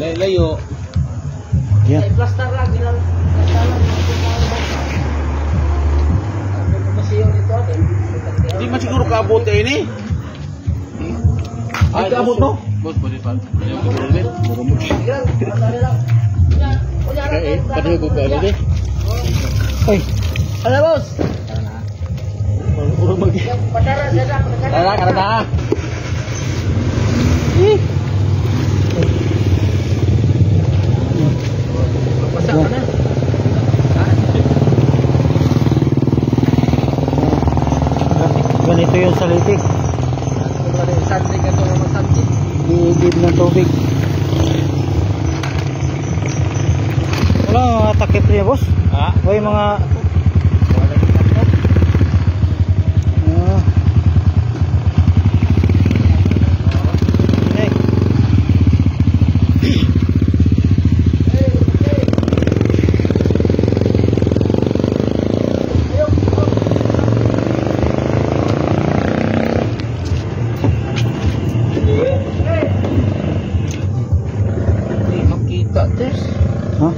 Layo. Yan. Plaster lang. Hindi man siguro kaabot ini. Ay, kaabot no? Bos, pwede pa. Padahal ko ba ini? Ay. Ano bos? Puro mag. Karena. Masak ka na. Ganito yung saliti. Santi ka ito naman santi. Iigib ng tubig. Wala mga takip niya, boss? Ha? O yung mga... Hah?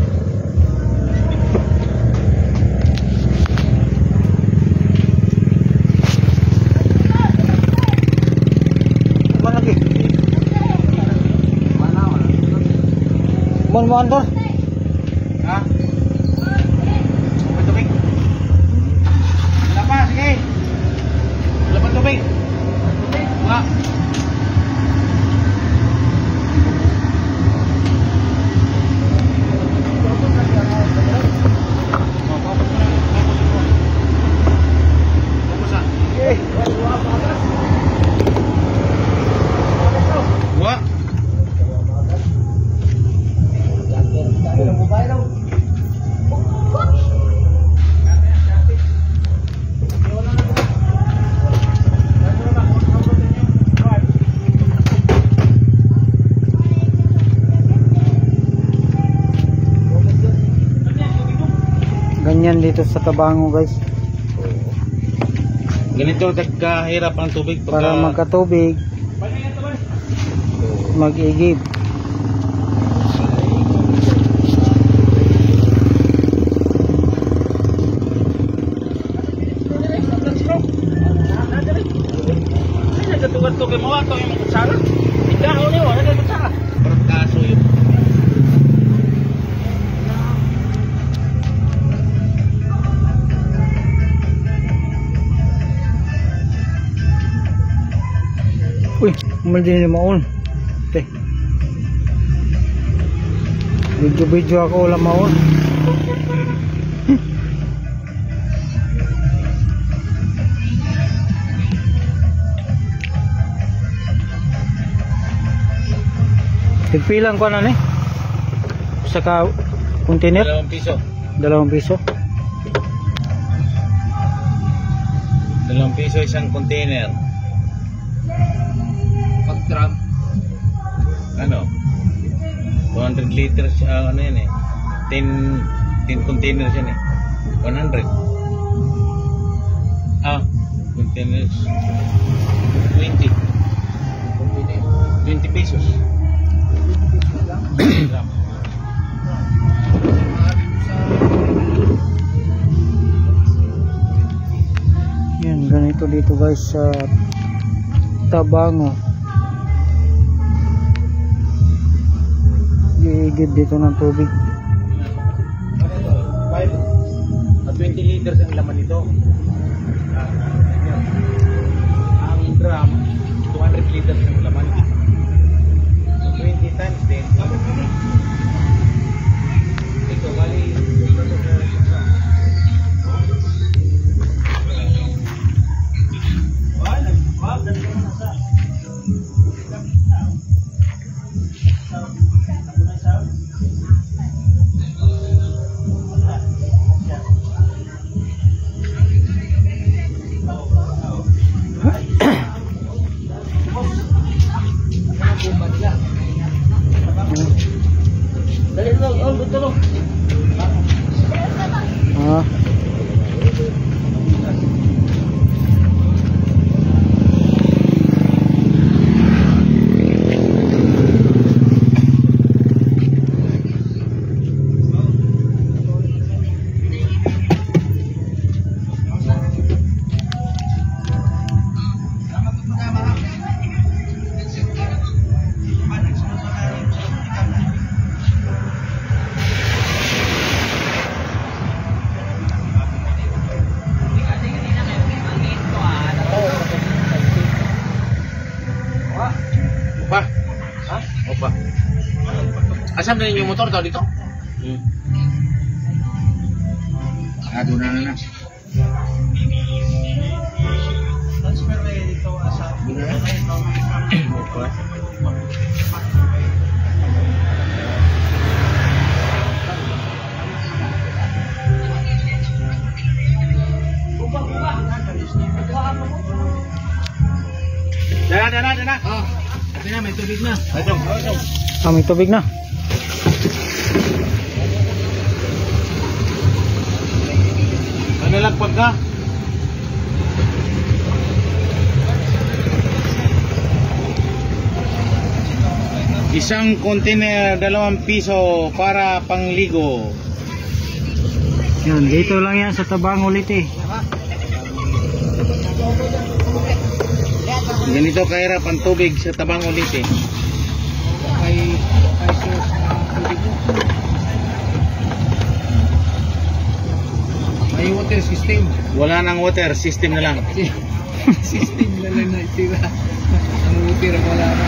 Mana lagi? Mon motor? Ha? Tubig. Kenapa? Sige. Laban tubig. Nga. Ganyan dito sa Tabango, guys. Ganito nagkahirap ang tubig Para magkatubig, mag-igib. Nagkatuwad to kay mga ito yung kutsara. Ikaw niyo, nagkatutsara. Parang kaso yun. Uy, mali ni maon. Teh. Video ako wala maon. Tigpilang ko na ni. Saka container. 2 piso. 2 piso. 2 piso isang container. Pag-drum. Ano? 200 liters ano yan eh. 10 containers yan eh. 100. Containers 20 pesos. Yan, ganito dito guys sa Tabango. Iigib dito ng tubig. 20 liters ang laman nito. Ang drum 200 liters ang laman. 20 times 10. Ito kali Opa. Asam na yung motor daw dito? Ado na na. Transfer na yun dito sa... Opa. Dana. Ah, sabi na, may tubig na. Ito. May tubig na. Nalagpag ka. Isang container, 2 piso para pangligo. Yun, dito lang yan sa Tabang ulit eh. Ganito kahirap ang tubig sa Tabang ulit eh. May source na tubig mo. May water system. Wala nang water, system na lang. System na lang na itira. Ang water wala na.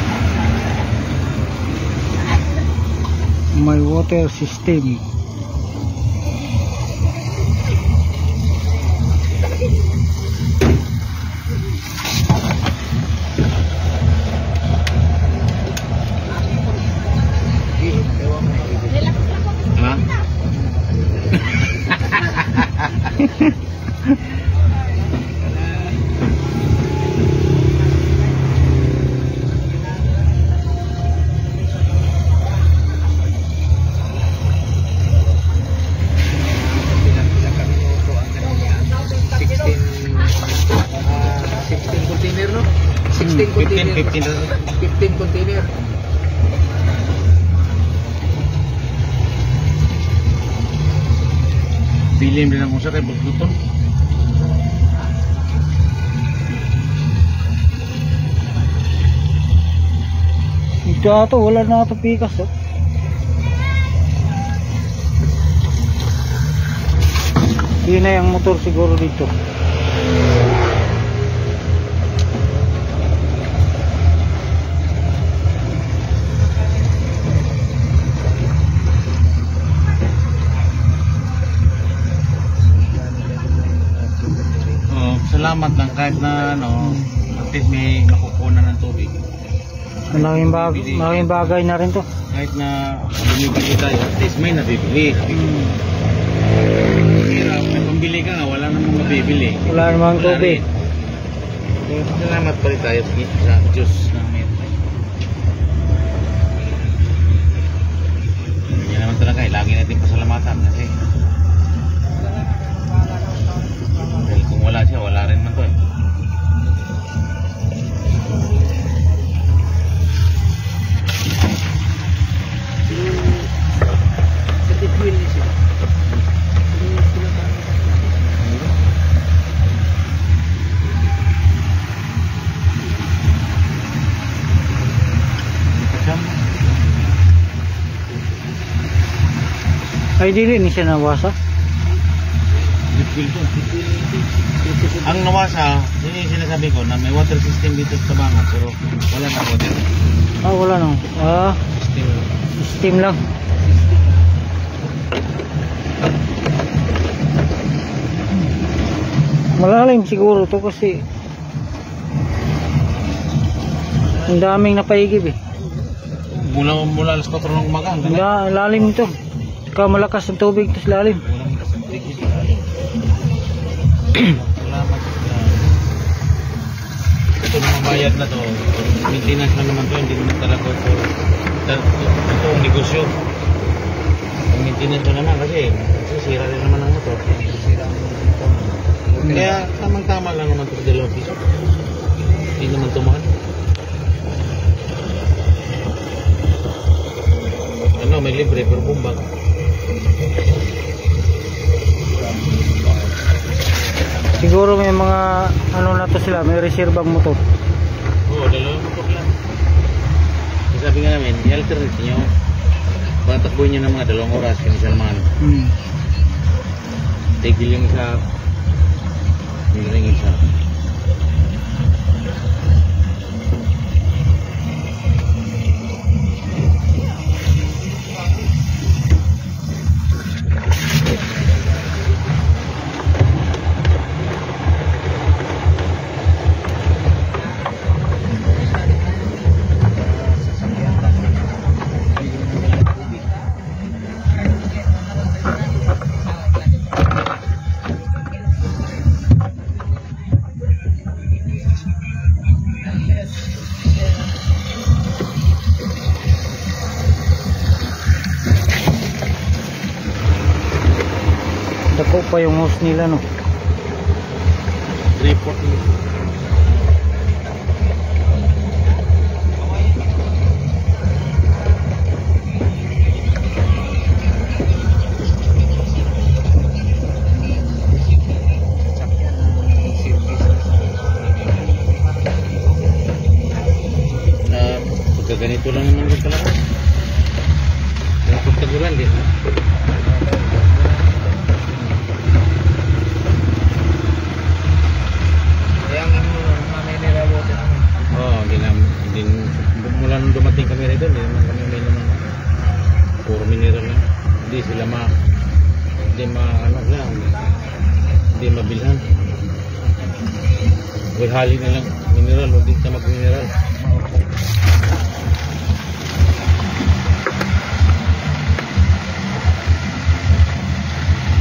May water system. Ha? Container, no? 16 container. 15 container. Bilim din ako sa kay Bultuton. Ito ato, wala na ato pikas oh. Yun na yung motor siguro dito. Salamat lang kahit na ano, at least may makukunan ng tubig. Malaking bagay na rin to. Kahit na bumibili tayo, at least may nabibili. Hirap, may pambili ka nga, wala namang mabibili. Wala namang tubig. Salamat pa rin tayo sa Diyos namin. Yan naman talaga, lagi natin pasalamatan kasi dahil kung wala siya, wala rin man to eh. Sa titwin niya siya. Ay, di rin siya nawasa. Ang nawasa, yun yung sinasabi ko na may water system dito sa Tabanga pero wala na water Wala nang. system. Steam lang. Malalim siguro to kasi ang daming napaigib eh. Mula alas 4 ng umaga hanggang Lalim ito. Saka malakas ang tubig ito sa lalim. salamat. Ito na mabayad na to. Maintenance na naman to, hindi naman talaga ito ang negosyo. Ang maintenance ko naman kasi sira rin naman ang motor. Kaya tamang-tama lang naman ito 2 piso. Hindi naman tumahal. Ano, may libre pero bumbag. Siguro may mga ano na to sila, may reserbang motor. Oo, 2 motor lang. Sabi nga namin, i-alternate nyo. Patakbuhin nyo ng mga 2 oras kung isa naman. Tigil yung isa. Yung ring isa. Malabo pa yung hose nila, no? Report nila. Pagka ganito lang naman din talaga. Kaya pagtagulan din. Kaya ang mineral water naman. Oo, mula nung dumating kami rito, hindi naman kami may naman. Puro mineral lang. Hindi sila hindi mabilhan. Well, hali na lang mineral, hindi na mag-mineral.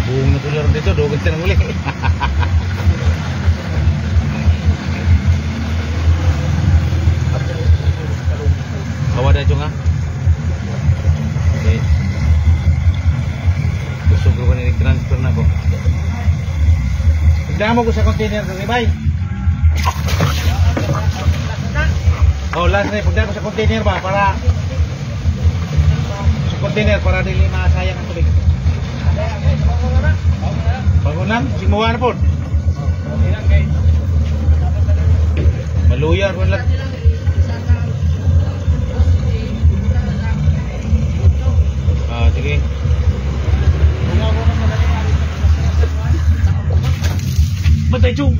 Buong na tular dito, dogon siya ng uli. Hawa na ito nga. Okay. Gusto ko ba transfer na ako? Pagdaan mo ko sa container ng ibay. Oh, last na pagdaan ko sa container ba para sa container para dili masayang ang tubig. Bangunan, simuha na po. Maluya po lang. Sige. Batay chung.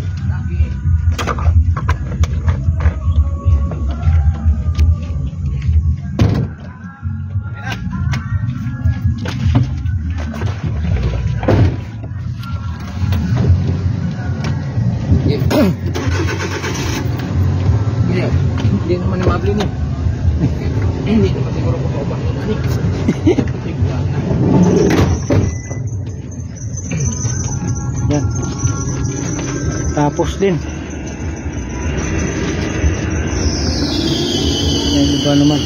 Hindi naman ni Mabli ni. Hindi naman siguro ko pa ni. Yan. Tapos din. Yan iba naman.